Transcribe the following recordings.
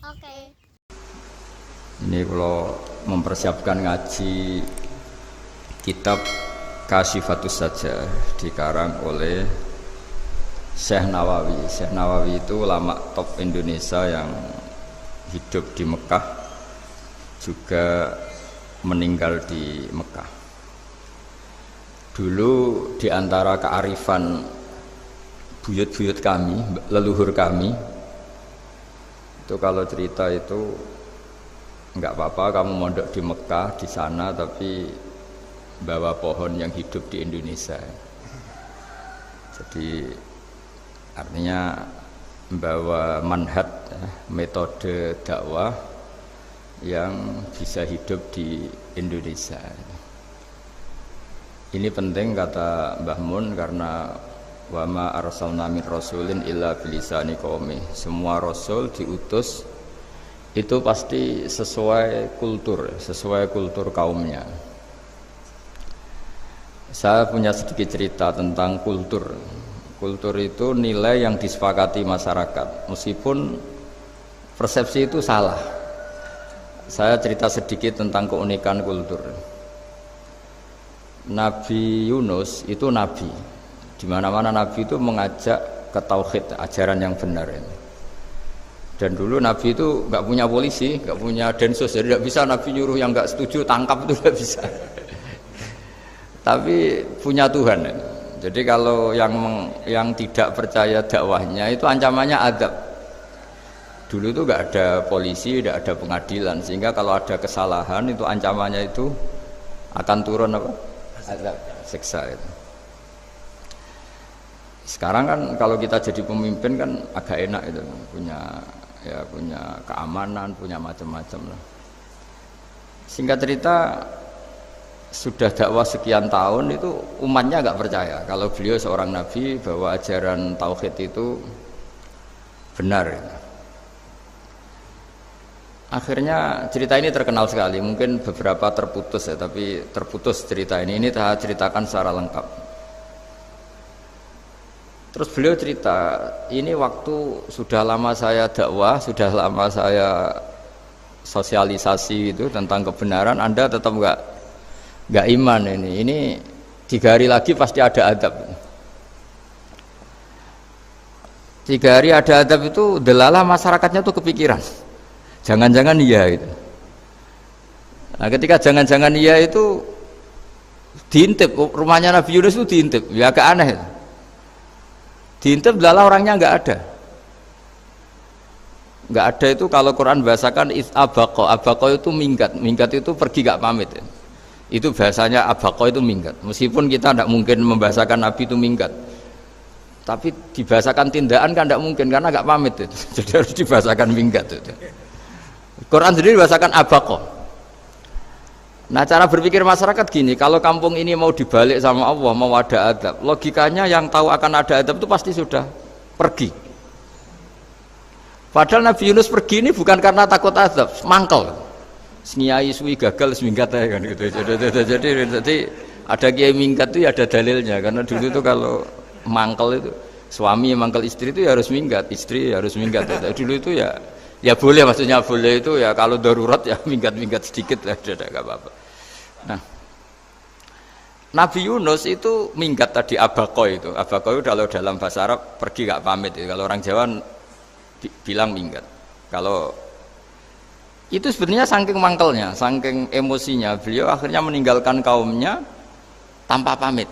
Oke. Ini kalau mempersiapkan ngaji kitab Kasyifatus Sajah dikarang oleh Syekh Nawawi. Syekh Nawawi itu ulama top Indonesia yang hidup di Mekah, juga meninggal di Mekah. Dulu di antara kearifan buyut-buyut kami, leluhur kami, itu kalau cerita itu enggak apa-apa kamu mondok di Mekah di sana, tapi bawa pohon yang hidup di Indonesia. Jadi artinya membawa manhaj, metode dakwah yang bisa hidup di Indonesia. Ini penting kata Mbah Mun, karena wa ma arsalna min rasulin illa bilisani qaumi. Semua rasul diutus itu pasti sesuai kultur kaumnya. Saya punya sedikit cerita tentang kultur. Kultur itu nilai yang disepakati masyarakat, meskipun persepsi itu salah. Saya cerita sedikit tentang keunikan kultur. Nabi Yunus itu nabi. Di mana-mana nabi itu mengajak ke tauhid, ajaran yang benar ini. Dan dulu nabi itu nggak punya polisi, nggak punya densus, jadi nggak bisa nabi nyuruh yang nggak setuju tangkap, itu nggak bisa. Tapi punya Tuhan. Jadi kalau yang tidak percaya dakwahnya itu ancamannya azab. Dulu itu nggak ada polisi, nggak ada pengadilan, sehingga kalau ada kesalahan itu ancamannya itu akan turun apa? Azab, siksa itu. Sekarang kan kalau kita jadi pemimpin kan agak enak itu, punya keamanan, punya macam-macam lah. Singkat cerita, sudah dakwah sekian tahun itu umatnya nggak percaya kalau beliau seorang nabi, bahwa ajaran tauhid itu benar. Akhirnya cerita ini terkenal sekali, mungkin beberapa terputus ya, tapi terputus cerita ini saya ceritakan secara lengkap. Terus beliau cerita, ini waktu sudah lama saya dakwah, sudah lama saya sosialisasi itu tentang kebenaran, Anda tetap nggak iman ini 3 hari lagi pasti ada adab. 3 hari ada adab itu delalah masyarakatnya tuh kepikiran, jangan-jangan iya itu. Nah ketika jangan-jangan iya itu diintip, rumahnya Nabi Yunus itu diintip, ya agak aneh itu. Diintip delalah orangnya nggak ada itu. Kalau Quran bahasakan abaqo itu minggat itu pergi nggak pamit ya. Itu bahasanya abaqo itu minggat, meskipun kita tidak mungkin membahasakan Nabi itu minggat, tapi dibahasakan tindakan kan tidak mungkin karena nggak pamit itu. Jadi harus dibahasakan minggat itu. Quran sendiri bahasakan abaqo. Nah cara berpikir masyarakat gini, kalau kampung ini mau dibalik sama Allah, mau ada adab, logikanya yang tahu akan ada adab itu pasti sudah pergi. Padahal Nabi Yunus pergi ini bukan karena takut adab, mangkel. Nyai suwi gagal seminggat ya kan gitu. Jadi ada kiai minggat itu ya ada dalilnya, karena dulu itu kalau mangkel itu suami mangkel istri itu ya harus minggat, istri harus minggat. Dulu itu ya boleh, maksudnya boleh itu ya kalau darurat ya minggat sedikit lah, tidak apa-apa. Nah, Nabi Yunus itu minggat tadi abaqo itu kalau dalam bahasa Arab pergi gak pamit ya. Kalau orang Jawa bilang minggat. Kalau itu sebenarnya saking mangkelnya, saking emosinya, beliau akhirnya meninggalkan kaumnya tanpa pamit.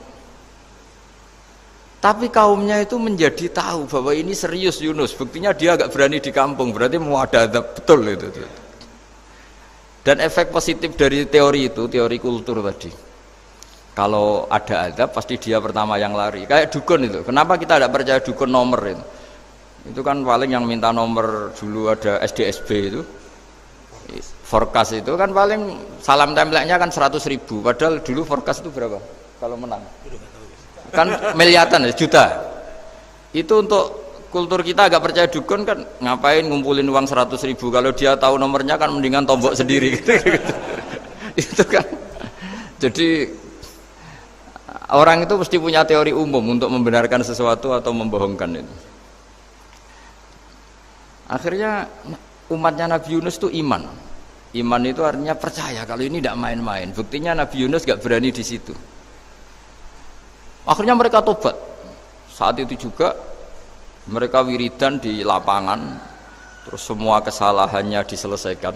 Tapi kaumnya itu menjadi tahu bahwa ini serius Yunus, buktinya dia agak berani di kampung, berarti mau ada adab betul itu. Dan efek positif dari teori itu, teori kultur tadi, kalau ada adab pasti dia pertama yang lari. Kayak dukun itu, kenapa kita tidak percaya dukun nomor itu? Itu kan paling yang minta nomor dulu ada SDSB itu, forecast itu kan paling salam template-nya kan 100.000, padahal dulu forecast itu berapa kalau menang? Kan miliaran ya, juta. Itu untuk kultur kita agak percaya dukun kan, ngapain ngumpulin uang 100.000, kalau dia tahu nomornya kan mendingan tombok sendiri gitu. Itu kan jadi orang itu mesti punya teori umum untuk membenarkan sesuatu atau membohongkan itu. Akhirnya umatnya Nabi Yunus itu iman. Iman itu artinya percaya kalau ini tidak main-main. Buktinya Nabi Yunus gak berani di situ. Akhirnya mereka tobat. Saat itu juga mereka wiridan di lapangan, terus semua kesalahannya diselesaikan.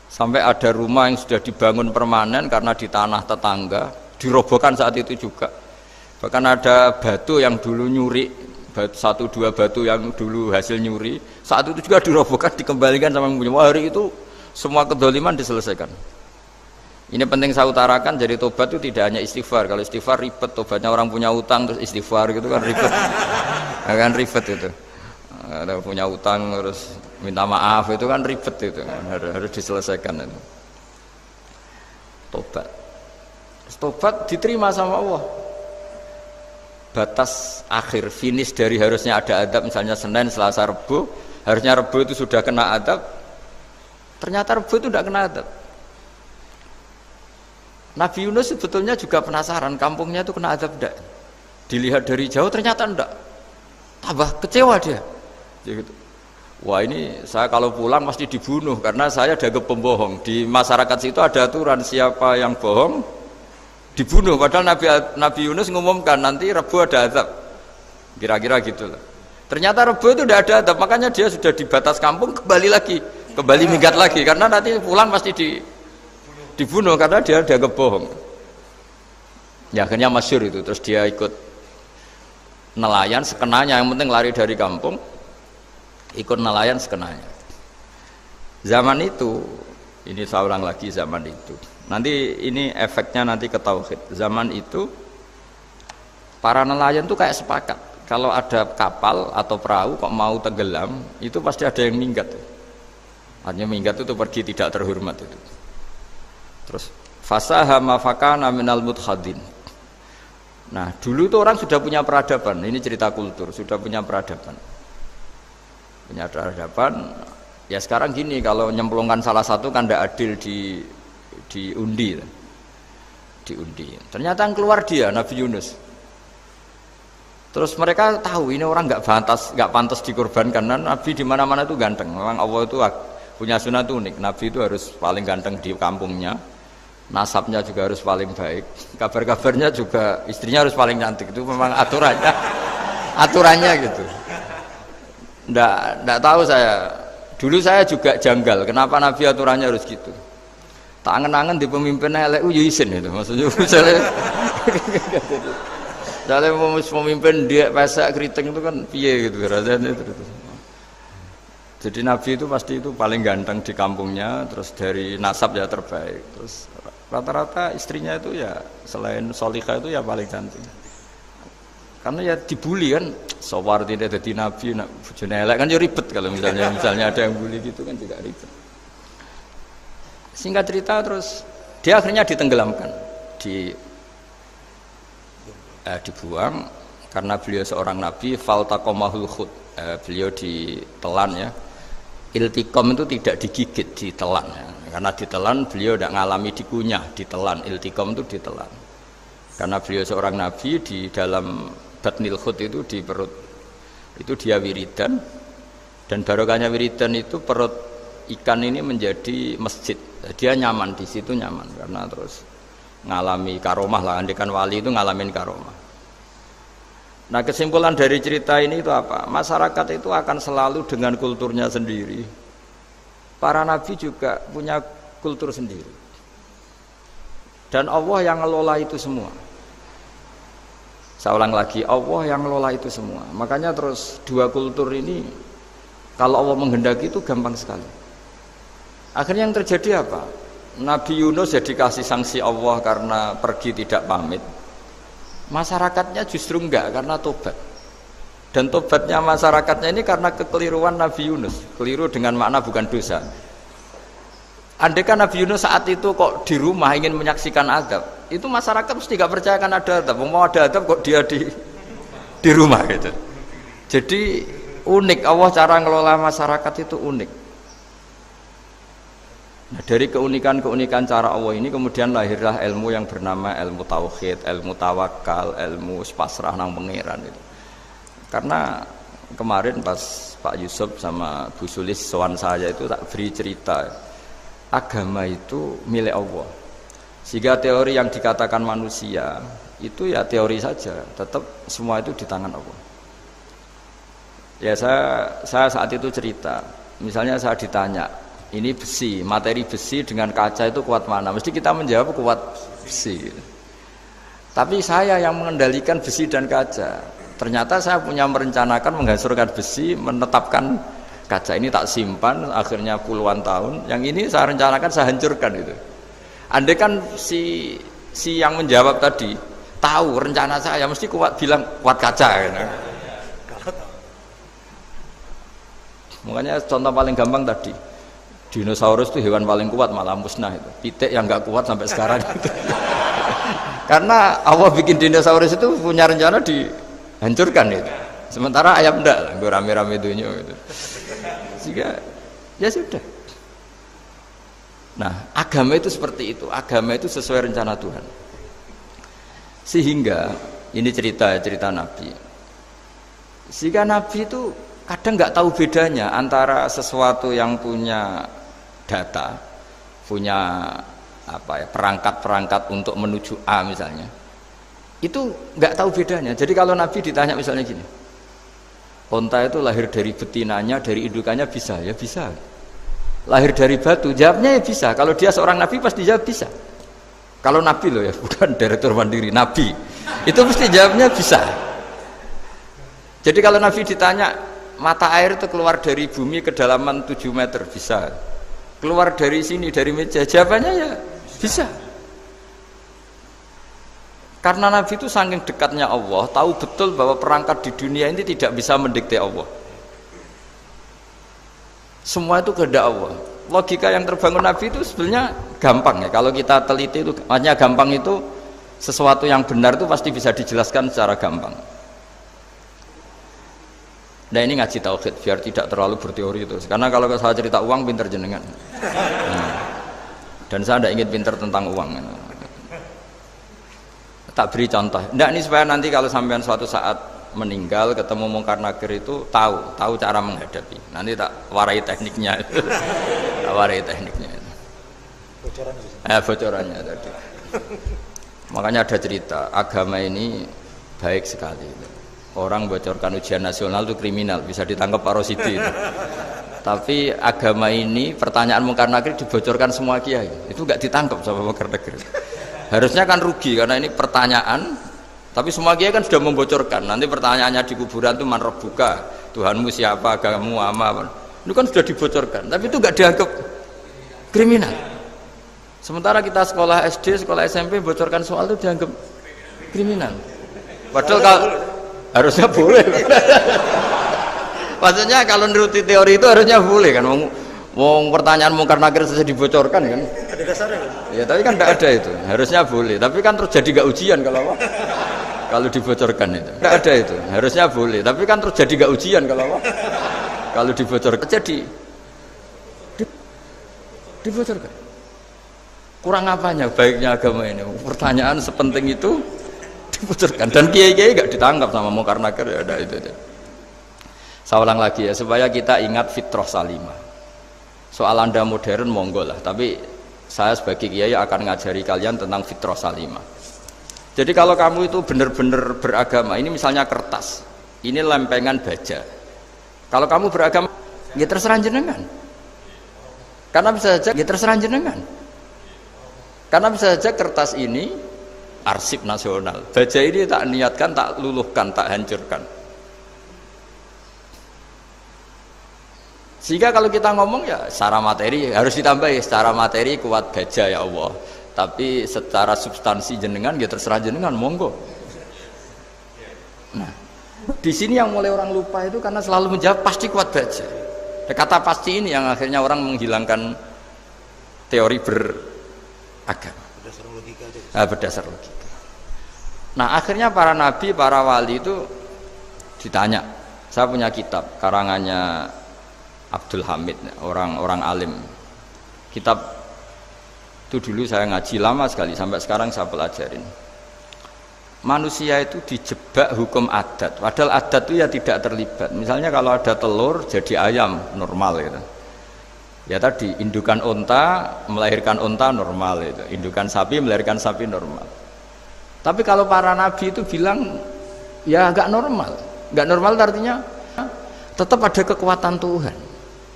Sampai ada rumah yang sudah dibangun permanen karena di tanah tetangga, dirobohkan saat itu juga. Bahkan ada batu yang dulu nyuri, satu dua batu yang dulu hasil nyuri, saat itu juga dirobohkan, dikembalikan sama yang punya. Hari itu semua kedoliman diselesaikan. Ini penting saya utarakan, jadi tobat itu tidak hanya istighfar. Kalau istighfar ribet, tobatnya orang punya utang terus istighfar gitu kan ribet. Kan ribet itu. Ada punya utang terus minta maaf itu kan ribet itu kan, harus diselesaikan itu. Tobat diterima sama Allah. Batas akhir finish dari harusnya ada adab, misalnya Senin, Selasa, Rebu, harusnya Rebu itu sudah kena adab, ternyata Rebu itu tidak kena adab. Nabi Yunus sebetulnya juga penasaran kampungnya itu kena adab tidak, dilihat dari jauh ternyata tidak, tambah kecewa dia gitu. Wah ini saya kalau pulang pasti dibunuh karena saya dianggap pembohong. Di masyarakat situ ada aturan siapa yang bohong dibunuh. Padahal Nabi Yunus ngumumkan nanti Rebu ada azab. Kira-kira gitu lah. Ternyata Rebu itu tidak ada azab, makanya dia sudah di batas kampung kembali minggat lagi karena nanti pulang pasti dibunuh karena dia dianggap bohong. Ya akhirnya masyhur itu, terus dia ikut nelayan sekenanya, yang penting lari dari kampung. Ikut nelayan sekenanya. Zaman itu, ini saya ulang lagi zaman itu. Nanti ini efeknya nanti ke tauhid. Zaman itu para nelayan tuh kayak sepakat. Kalau ada kapal atau perahu kok mau tenggelam, itu pasti ada yang minggat. Artinya minggat itu pergi tidak terhormat itu. Terus fasahama fakana minal mudkhadin. Nah, dulu itu orang sudah punya peradaban. Ini cerita kultur, sudah punya peradaban. Punya peradaban. Ya sekarang gini, kalau nyemplungkan salah satu kan tidak adil diundi. Ternyata yang keluar dia Nabi Yunus. Terus mereka tahu ini orang nggak pantas dikorbankan. Karena Nabi di mana-mana itu ganteng. Memang Allah itu punya sunat unik. Nabi itu harus paling ganteng di kampungnya. Nasabnya juga harus paling baik. Kabar-kabarnya juga istrinya harus paling cantik. Itu memang aturannya gitu. Nggak tahu saya. Dulu saya juga janggal. Kenapa Nabi aturannya harus gitu? Tak angen-angen di pemimpin elek isin itu. Maksudnya misalnya pemimpin dia pesek keriting itu kan piye gitu rasanya itu. Jadi Nabi itu pasti itu paling ganteng di kampungnya. Terus dari nasab ya terbaik. Terus rata-rata istrinya itu ya selain solihah itu ya paling cantik. Karena ya dibully kan, sawar tidak jadi nabi, bojone elek kan ya ribet kalau misalnya ada yang bully gitu kan juga ribet. Singkat cerita terus dia akhirnya ditenggelamkan, dibuang karena beliau seorang nabi. Faltaqamahul khut, beliau ditelan ya. Iltiqam itu tidak digigit, ditelan ya. Karena ditelan beliau tidak ngalami dikunyah, ditelan. Iltiqam itu ditelan. Karena beliau seorang nabi, di dalam batnil khut itu di perut itu dia wiridan, dan barokahnya wiridan itu perut ikan ini menjadi masjid. Dia nyaman di situ, nyaman karena terus ngalami karomah lah. Andikan wali itu ngalamin karomah. Nah kesimpulan dari cerita ini itu apa? Masyarakat itu akan selalu dengan kulturnya sendiri. Para nabi juga punya kultur sendiri. Dan Allah yang ngelola itu semua. Saya ulang lagi, Allah yang ngelola itu semua. Makanya terus dua kultur ini kalau Allah menghendaki itu gampang sekali. Akhirnya yang terjadi apa? Nabi Yunus jadi kasih sanksi Allah karena pergi tidak pamit. Masyarakatnya justru enggak karena tobat. Dan tobatnya masyarakatnya ini karena kekeliruan Nabi Yunus. Keliru dengan makna bukan dosa. Andaikan Nabi Yunus saat itu kok di rumah ingin menyaksikan adab, itu masyarakat mesti gak percaya kan ada adab. Mau ada adab kok dia di rumah gitu. Jadi unik, Allah cara ngelola masyarakat itu unik. Nah, dari keunikan cara Allah ini kemudian lahirlah ilmu yang bernama ilmu tauhid, ilmu tawakal, ilmu pasrah nang pangeran itu. Karena kemarin pas Pak Yusuf sama Bu Sulis sowan saya itu tak beri cerita agama itu milik Allah. Sehingga teori yang dikatakan manusia itu ya teori saja, tetap semua itu di tangan Allah. Ya saya saat itu cerita, misalnya saya ditanya, ini besi, materi besi dengan kaca itu kuat mana? Mesti kita menjawab kuat besi. Tapi saya yang mengendalikan besi dan kaca. Ternyata saya punya merencanakan menghancurkan besi, menetapkan kaca ini tak simpan, akhirnya puluhan tahun. Yang ini saya rencanakan saya hancurkan itu. Andai kan si yang menjawab tadi tahu rencana saya, mesti kuat bilang kuat kaca. Gitu. Makanya contoh paling gampang tadi, dinosaurus itu hewan paling kuat malah musnah itu. Pitik yang nggak kuat sampai sekarang itu. Karena Allah bikin dinosaurus itu punya rencana dihancurkan itu. Sementara ayam enggak, gue rame-rame dunia gitu. Sehingga ya sudah. Nah, agama itu seperti itu. Agama itu sesuai rencana Tuhan. Sehingga ini cerita Nabi. Sehingga Nabi itu kadang nggak tahu bedanya antara sesuatu yang punya data, punya perangkat-perangkat untuk menuju A misalnya, itu nggak tahu bedanya. Jadi kalau Nabi ditanya misalnya gini, onta itu lahir dari betinanya, dari indukannya bisa, ya bisa. Lahir dari batu, jawabnya ya bisa. Kalau dia seorang Nabi pasti jawab bisa. Kalau Nabi loh ya, bukan direktur mandiri, Nabi, itu mesti jawabnya bisa. Jadi kalau Nabi ditanya, mata air itu keluar dari bumi kedalaman 7 meter, bisa. Keluar dari sini, dari meja, jawabannya ya bisa. Karena Nabi itu saking dekatnya Allah, tahu betul bahwa perangkat di dunia ini tidak bisa mendikte Allah. Semua itu kehendak Allah. Logika yang terbangun Nabi itu sebenarnya gampang ya. Kalau kita teliti itu, maksudnya gampang itu sesuatu yang benar itu pasti bisa dijelaskan secara gampang. Nah ini ngaji tauhid biar tidak terlalu berteori itu. Karena kalau saya cerita uang pinter jenengan. Dan saya tidak ingin pinter tentang uang. Tak beri contoh. Tidak ini supaya nanti kalau sampean suatu saat meninggal ketemu mungkar nakir itu tahu cara menghadapi. Nanti tak warai tekniknya. Tak warai tekniknya. Bocorannya tadi. Makanya ada cerita agama ini baik sekali. Orang bocorkan ujian nasional itu kriminal, bisa ditangkap Pak Rosidi itu. Tapi agama ini pertanyaan mungkar nakir dibocorkan semua kiai, itu nggak ditangkap sama mungkar nakir. Harusnya kan rugi karena ini pertanyaan, tapi semua kiai kan sudah membocorkan. Nanti pertanyaannya di kuburan itu man rabbuka, Tuhanmu siapa, agamamu apa. Itu kan sudah dibocorkan, tapi itu nggak dianggap kriminal. Sementara kita sekolah SD, sekolah SMP bocorkan soal itu dianggap kriminal. Padahal kalau harusnya boleh. Maksudnya kalau menuruti teori itu harusnya boleh kan. Wong pertanyaan mungkar nakir saja dibocorkan kan. Ada dasarnya kan? Ya tapi kan tidak ada itu. Harusnya boleh. Tapi kan terus jadi nggak ujian kalau apa? Kalau dibocorkan itu. Tidak ada itu. Harusnya boleh. Tapi kan terus jadi nggak ujian kalau apa? Kalau dibocorkan jadi dibocorkan. Kurang apanya baiknya agama ini? Pertanyaan sepenting itu dibocorkan. Dan kiai-kiai nggak ditangkap sama mungkar nakir ya ada itu aja. Saya ulang lagi ya supaya kita ingat fitrah salimah. Soal Anda modern monggo lah, tapi saya sebagai kiai akan ngajari kalian tentang fitrah salimah. Jadi kalau kamu itu benar-benar beragama, ini misalnya kertas, ini lempengan baja. Kalau kamu beragama, ya terserah jenengan. Karena bisa saja, ya terserah jenengan. Karena bisa saja kertas ini arsip nasional. Baja ini tak niatkan, tak luluhkan, tak hancurkan. Sehingga kalau kita ngomong ya secara materi harus ditambahi, secara materi kuat baja ya Allah. Tapi secara substansi jenengan ya terserah jenengan monggo. Nah, di sini yang mulai orang lupa itu karena selalu menjawab pasti kuat baja. Kata pasti ini yang akhirnya orang menghilangkan teori beragama. Berdasar logika. Nah, akhirnya para nabi, para wali itu ditanya. Saya punya kitab karangannya Abdul Hamid, orang alim. Kitab itu dulu saya ngaji lama sekali, sampai sekarang saya pelajarin. manusia itu dijebak hukum adat, padahal adat itu ya tidak terlibat. Misalnya kalau ada telur jadi ayam normal gitu. Ya tadi indukan unta melahirkan unta normal itu, indukan sapi melahirkan sapi normal. Tapi kalau para nabi itu bilang ya agak normal. Enggak normal artinya tetap ada kekuatan Tuhan.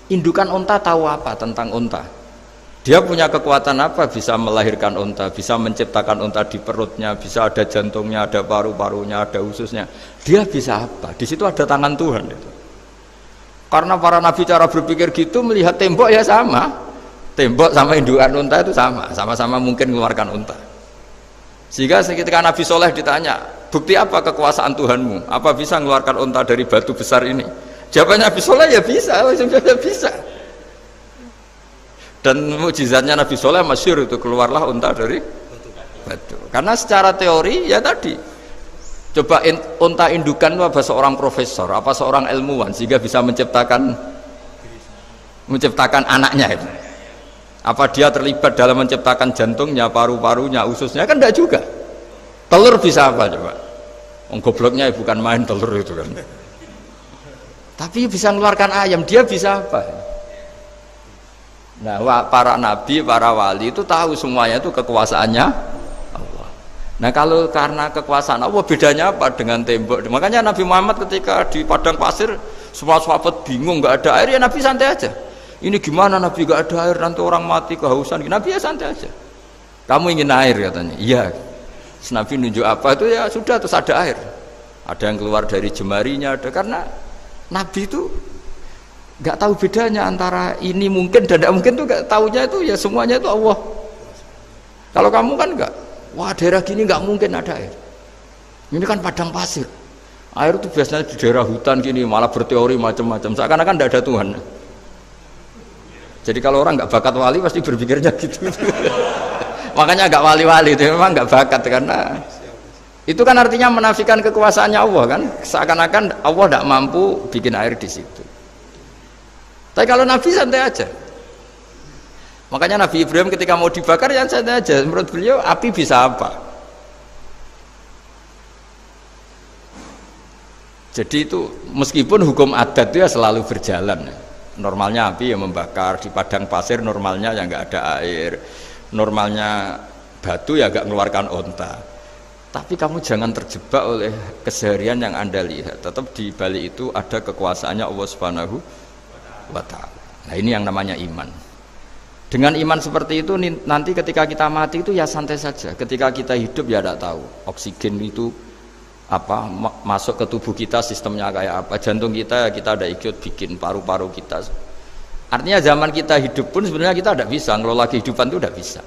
Indukan unta tahu apa tentang unta? Dia punya kekuatan apa? Bisa melahirkan unta, bisa menciptakan unta di perutnya, bisa ada jantungnya, ada paru-parunya, ada ususnya. Dia bisa apa? Di situ ada tangan Tuhan itu. Karena para nabi cara berpikir gitu, melihat tembok ya sama. Tembok sama indukan unta itu sama, sama-sama mungkin mengeluarkan unta. Sehingga ketika Nabi Soleh ditanya, bukti apa kekuasaan Tuhanmu? Apa bisa mengeluarkan unta dari batu besar ini? Jawabannya Nabi Soleh ya bisa, ya bisa. Dan mukjizatnya Nabi Soleh masyhur itu, keluarlah unta dari batu. Karena secara teori ya tadi, coba unta indukan itu apa seorang profesor, apa seorang ilmuwan sehingga bisa menciptakan anaknya itu. Apa dia terlibat dalam menciptakan jantungnya, paru-parunya, ususnya? Kan enggak juga. Telur bisa apa coba? Gobloknya bukan main telur itu kan. Tapi bisa mengeluarkan ayam, dia bisa apa? Nah, para nabi, para wali itu tahu semuanya itu kekuasaannya Allah. Nah, kalau karena kekuasaan Allah, bedanya apa dengan tembok? Makanya Nabi Muhammad ketika di padang pasir, semua sahabat bingung, nggak ada air, ya Nabi santai aja. Ini gimana Nabi nggak ada air, nanti orang mati kehausan. Nabi ya santai aja. Kamu ingin air katanya? Iya. Nabi nunjuk apa itu ya sudah, terus ada air. Ada yang keluar dari jemarinya, ada, karena Nabi itu nggak tahu bedanya antara ini mungkin dan tidak mungkin, tuh nggak tahunya itu ya semuanya itu Allah. Kalau kamu kan nggak, wah daerah gini nggak mungkin ada air, ini kan padang pasir, air itu biasanya di daerah hutan gini, malah berteori macam-macam, seakan-akan tidak ada Tuhan. Jadi kalau orang nggak bakat wali pasti berpikirnya gitu. Makanya nggak wali-wali itu memang nggak bakat, karena itu kan artinya menafikan kekuasaannya Allah kan, seakan-akan Allah tidak mampu bikin air di situ. Tapi kalau Nabi santai aja. Makanya Nabi Ibrahim ketika mau dibakar ya santai aja. Menurut beliau api bisa apa? Jadi itu meskipun hukum adat itu ya selalu berjalan. Normalnya api yang membakar, di padang pasir normalnya ya nggak ada air, normalnya batu ya nggak mengeluarkan onta. Tapi kamu jangan terjebak oleh keseharian yang Anda lihat. Tetap di balik itu ada kekuasaannya Allah Subhanahu wa ta'ala. Nah, ini yang namanya iman. Dengan iman seperti itu nanti ketika kita mati itu ya santai saja. Ketika kita hidup ya tidak tahu oksigen itu apa masuk ke tubuh kita sistemnya kayak apa, jantung kita ada ikut bikin, paru-paru kita. Artinya zaman kita hidup pun sebenarnya kita tidak bisa ngelola kehidupan, itu tidak bisa.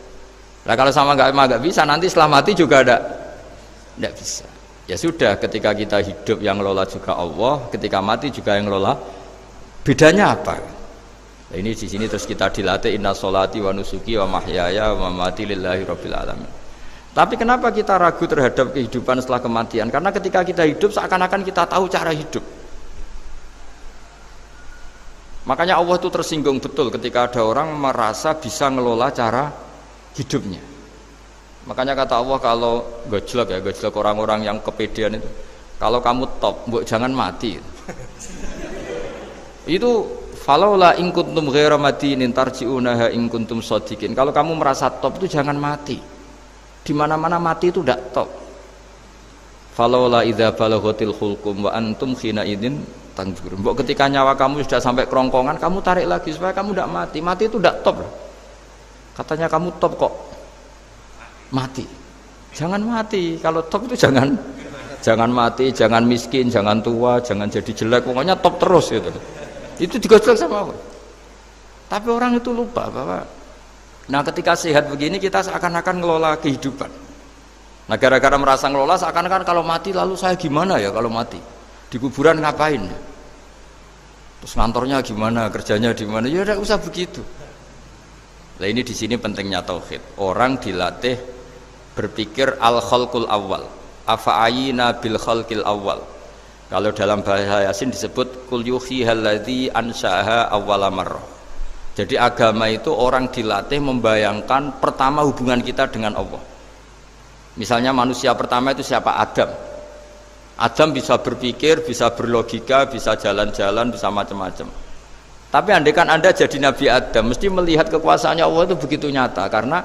Nah kalau sama nggak bisa, nanti setelah mati juga tidak bisa. Ya sudah, ketika kita hidup yang ngelola juga Allah, ketika mati juga yang ngelola. Bedanya apa? Nah, ini di sini terus kita dilatih, inna sholati wa nusuki wa mahyaya wa mamati lillahi rabbil alamin. Tapi kenapa kita ragu terhadap kehidupan setelah kematian? Karena ketika kita hidup seakan-akan kita tahu cara hidup. Makanya Allah itu tersinggung betul ketika ada orang merasa bisa ngelola cara hidupnya. Makanya kata Allah, kalau gojlok orang-orang yang kepedean itu, kalau kamu top, jangan mati. Itu falaula in kuntum ghaira madinin tarji'unaha in kuntum shadiqin. Kalau kamu merasa top itu jangan mati. Di mana-mana mati itu tidak top. Falaula idza balaghatil khulqum wa antum khina idzin tanzurun. Mbok ketika nyawa kamu sudah sampai kerongkongan, kamu tarik lagi supaya kamu tidak mati. Mati itu tidak top. Katanya kamu top kok mati. Jangan mati. Kalau top itu jangan mati, jangan miskin, jangan tua, jangan jadi jelek. Pokoknya top terus gitu. Itu digojlok sama Allah. Tapi orang itu lupa bahwa ketika sehat begini kita seakan-akan ngelola kehidupan. Nah gara-gara merasa ngelola seakan-akan kalau mati lalu saya gimana ya kalau mati? Di kuburan ngapain? Terus ngantornya gimana, kerjanya di mana? Ya tidak usah begitu. Nah ini di sini pentingnya tauhid. Orang dilatih berpikir al-khalqul awal. Afa'ayina bil khalqil awal. Kalau dalam bahasa Yasin disebut kul yuhihal ladzi ansha'aha awwala marrah. Jadi agama itu orang dilatih membayangkan pertama hubungan kita dengan Allah. Misalnya manusia pertama itu siapa? Adam. Adam bisa berpikir, bisa berlogika, bisa jalan-jalan, bisa macam-macam. Tapi andaikan Anda jadi Nabi Adam, mesti melihat kekuasaannya Allah itu begitu nyata, karena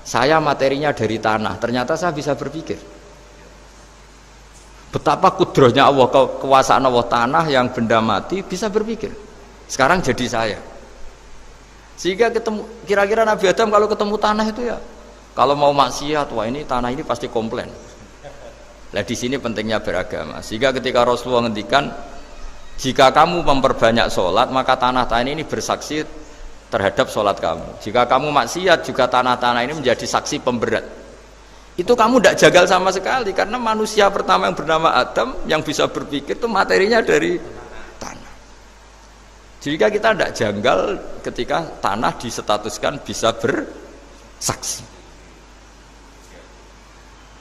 saya materinya dari tanah, ternyata saya bisa berpikir. Betapa kudrohnya Allah, kekuasaan Allah, tanah yang benda mati bisa berpikir. Sekarang jadi saya. Sehingga ketemu, kira-kira Nabi Adam kalau ketemu tanah itu ya, kalau mau maksiat, wah ini tanah ini pasti komplain. Nah di sini pentingnya beragama. Sehingga ketika Rasulullah ngendikan, jika kamu memperbanyak sholat, maka tanah-tanah ini bersaksi terhadap sholat kamu. Jika kamu maksiat, juga tanah-tanah ini menjadi saksi pemberat. Itu kamu tidak jagal sama sekali, karena manusia pertama yang bernama Adam yang bisa berpikir itu materinya dari tanah. Jika kita tidak janggal ketika tanah disetatuskan bisa bersaksi.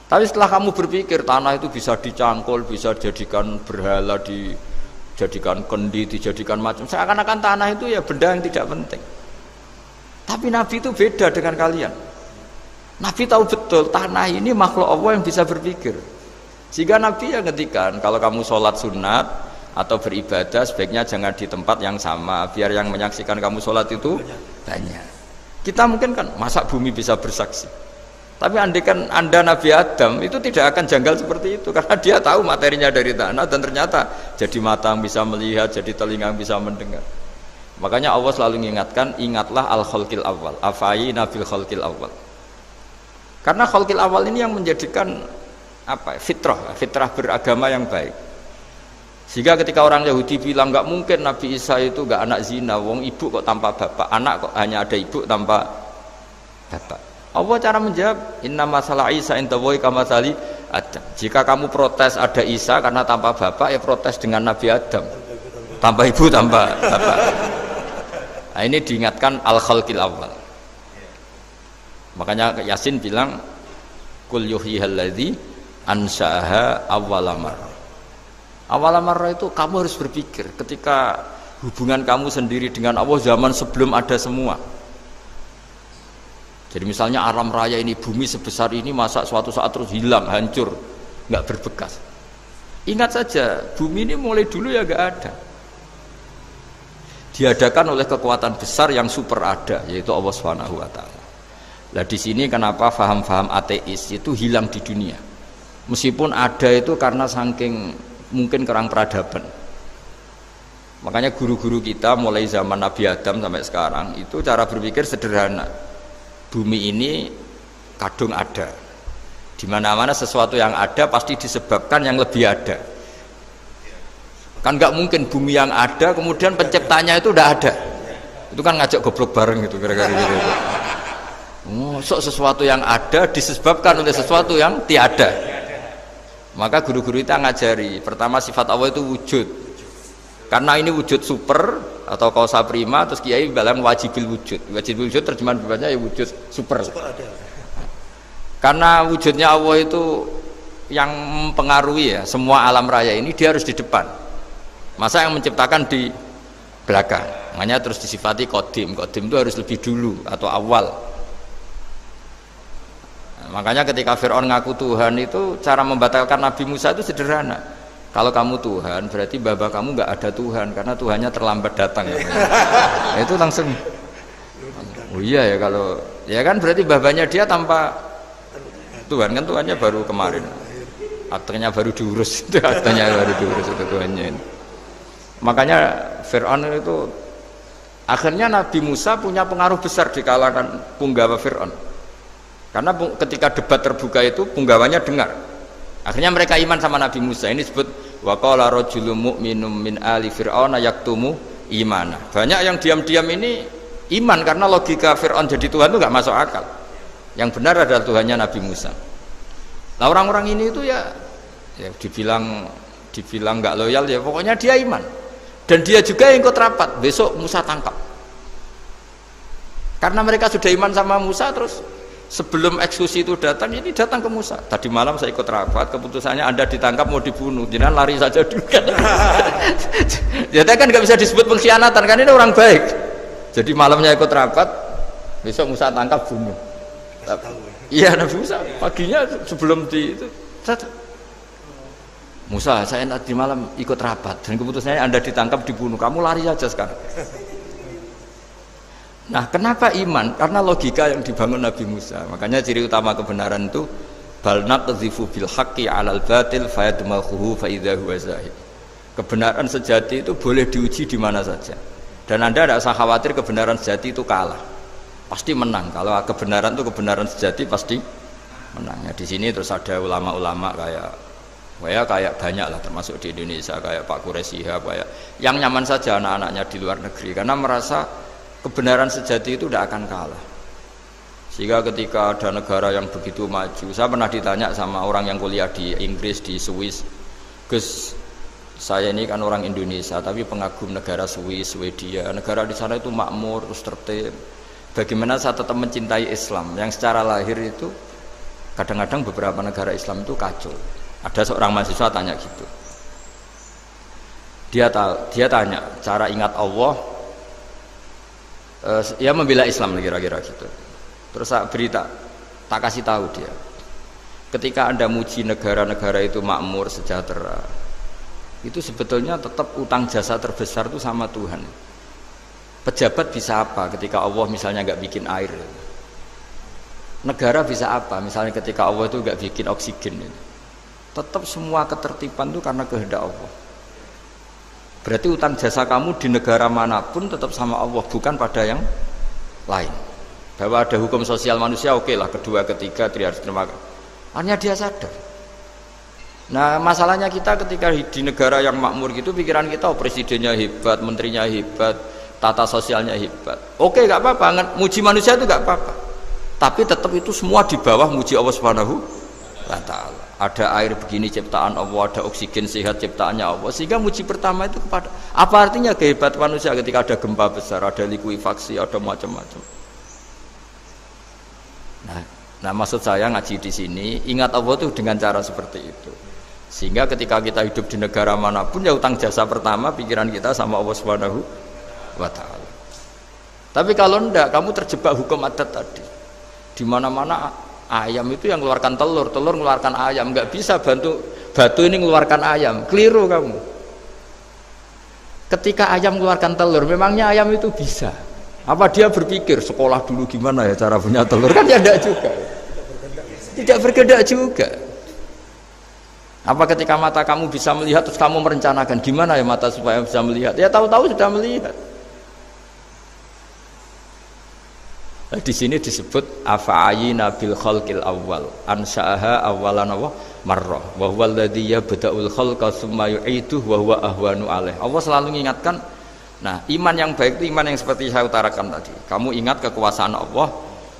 Tapi setelah kamu berpikir tanah itu bisa dicangkul, bisa dijadikan berhala, dijadikan kendi, dijadikan macam, seakan-akan tanah itu ya benda yang tidak penting. Tapi Nabi itu beda dengan kalian. Nabi tahu betul tanah ini makhluk Allah yang bisa berpikir. Sehingga Nabi yang ngendikan, kalau kamu sholat sunat atau beribadah sebaiknya jangan di tempat yang sama, biar yang menyaksikan kamu sholat itu banyak. Kita mungkin kan masa bumi bisa bersaksi, tapi andaikan Anda Nabi Adam itu tidak akan janggal seperti itu, karena dia tahu materinya dari tanah dan ternyata jadi mata yang bisa melihat, jadi telinga yang bisa mendengar. Makanya Allah selalu mengingatkan, ingatlah al-khalqil awal, afayina bil khalqil awal. Karena khalqil awal ini yang menjadikan fitrah beragama yang baik. Sehingga ketika orang Yahudi bilang nggak mungkin Nabi Isa itu nggak anak zina, wong ibu kok tanpa bapak, anak kok hanya ada ibu tanpa bapak. Allah cara menjawab, inna masalah Isa indallahi kamatsali Adam. Jika kamu protes ada Isa karena tanpa bapak, ya protes dengan Nabi Adam tanpa ibu tanpa bapak. Nah, ini diingatkan al-khalqil awal. Makanya Yasin bilang kul yuhyihalladzi ansa'aha awwala marrah. Awwala marrah itu kamu harus berpikir ketika hubungan kamu sendiri dengan Allah zaman sebelum ada semua. Jadi misalnya alam raya ini, bumi sebesar ini, masa suatu saat terus hilang, hancur, nggak berbekas. Ingat saja, bumi ini mulai dulu ya nggak ada. Diadakan oleh kekuatan besar yang super ada, yaitu Allah Subhanahu wa Ta'ala. Nah di sini kenapa faham-faham ateis itu hilang di dunia, meskipun ada itu karena saking mungkin kurang peradaban. Makanya guru-guru kita mulai zaman Nabi Adam sampai sekarang itu cara berpikir sederhana. Bumi ini kadung ada, di mana-mana sesuatu yang ada pasti disebabkan yang lebih ada. Kan nggak mungkin bumi yang ada kemudian penciptanya itu udah ada. Itu kan ngajak goblok bareng gitu kira-kira gitu. Sesuatu yang ada disebabkan oleh sesuatu yang tiada. Maka guru-guru kita ngajari, pertama sifat Allah itu wujud. Karena ini wujud super atau kausa prima, terus kiai bilang wajibil wujud. Wajibil wujud terjemahan bebasnya ya wujud super. Karena wujudnya Allah itu yang mempengaruhi ya semua alam raya ini, dia harus di depan. Masa yang menciptakan di belakang. Makanya terus disifati qadim. Qadim itu harus lebih dulu atau awal. Makanya ketika Fir'aun ngaku Tuhan itu cara membatalkan Nabi Musa itu sederhana. Kalau kamu Tuhan berarti baba kamu nggak ada Tuhan karena Tuhannya terlambat datang. Itu langsung oh iya ya, kalau ya kan berarti babanya dia tanpa Tuhan, kan Tuhannya baru kemarin, aktenya baru diurus. Itu aktenya baru diurus itu Tuhannya ini. Makanya Fir'aun itu akhirnya Nabi Musa punya pengaruh besar di kalangan punggawa Fir'aun. Karena ketika debat terbuka itu punggawanya dengar, akhirnya mereka iman sama Nabi Musa. Ini disebut wa qala rajulun mu'minun min ali fir'auna yaktumu imana. Banyak yang diam-diam ini iman karena logika Fir'aun jadi Tuhan itu nggak masuk akal. Yang benar adalah Tuhannya Nabi Musa. Nah orang-orang ini itu ya dibilang nggak loyal ya, pokoknya dia iman. Dan dia juga yang ikut rapat, besok Musa tangkap. Karena mereka sudah iman sama Musa, terus sebelum eksekusi itu datang, ini datang ke Musa. Tadi malam saya ikut rapat, keputusannya Anda ditangkap mau dibunuh, jangan lari saja dulu kan. Jadi kan nggak bisa disebut pengkhianatan, kan ini orang baik. Jadi malamnya ikut rapat, besok Musa tangkap bunuh. Iya Nabi Musa paginya sebelum itu Musa, saya nanti malam ikut rapat dan keputusannya Anda ditangkap dibunuh, kamu lari aja sekarang. Nah, kenapa iman? Karena logika yang dibangun Nabi Musa. Makanya ciri utama kebenaran itu bal naqdhifu bil haqqi 'alal batil fayadmaghuhu fa idza huwa zahid. Kebenaran sejati itu boleh diuji di mana saja. Dan Anda tidak usah khawatir kebenaran sejati itu kalah. Pasti menang. Kalau kebenaran itu kebenaran sejati pasti menang. Ya, di sini terus ada ulama-ulama kayak banyak lah, termasuk di Indonesia kayak Pak Quraisy Shihab, kayak yang nyaman saja anak-anaknya di luar negeri karena merasa kebenaran sejati itu tidak akan kalah. Sehingga ketika ada negara yang begitu maju, saya pernah ditanya sama orang yang kuliah di Inggris, di Swiss, Gus, saya ini kan orang Indonesia tapi pengagum negara Swiss, Swedia, negara di sana itu makmur terus tertib, bagaimana saya tetap mencintai Islam yang secara lahir itu kadang-kadang beberapa negara Islam itu kacau. Ada seorang mahasiswa tanya gitu, dia tanya cara ingat Allah, ya membela Islam kira-kira gitu. Terus tak kasih tahu dia, ketika Anda muji negara-negara itu makmur sejahtera, itu sebetulnya tetap utang jasa terbesar itu sama Tuhan. Pejabat bisa apa ketika Allah misalnya nggak bikin air? Negara bisa apa misalnya ketika Allah itu nggak bikin oksigen? Tetap semua ketertiban itu karena kehendak Allah. Berarti utang jasa kamu di negara manapun tetap sama Allah, bukan pada yang lain. Bahwa ada hukum sosial manusia, oke lah, kedua ketiga dia harus terima. Hanya dia sadar. Nah, masalahnya kita ketika di negara yang makmur gitu, pikiran kita presidennya hebat, menterinya hebat, tata sosialnya hebat. Oke, nggak apa-apa, muji manusia itu nggak apa-apa. Tapi tetap itu semua di bawah muji Allah Subhanahu wa Ta'ala. Ada air begini ciptaan Allah, ada oksigen sehat ciptaannya Allah, sehingga muji pertama itu kepada apa artinya kehebatan manusia ketika ada gempa besar, ada likuifaksi, ada macam-macam. Nah, maksud saya ngaji di sini ingat Allah itu dengan cara seperti itu, sehingga ketika kita hidup di negara manapun ya utang jasa pertama pikiran kita sama Allah Subhanahu wa Ta'ala. Tapi kalau enggak, kamu terjebak hukum adat tadi, di mana-mana ayam itu yang mengeluarkan telur, telur mengeluarkan ayam, nggak bisa batu ini mengeluarkan ayam, keliru kamu. Ketika ayam mengeluarkan telur, memangnya ayam itu bisa? Apa dia berpikir sekolah dulu gimana ya cara punya telur? Kan ya enggak juga, tidak bergerak juga. Apa ketika mata kamu bisa melihat terus kamu merencanakan gimana ya mata supaya bisa melihat? Ya tahu-tahu sudah melihat. Nah, di sini disebut afa'ayina bil khalqil awwal ansa'aha awwalan marrah wa huwa alladhi yabda'ul khalqa tsumma yu'iduhu wa huwa ahwanu alaih. Allah selalu mengingatkan, nah iman yang baik itu iman yang seperti saya utarakan tadi. Kamu ingat kekuasaan Allah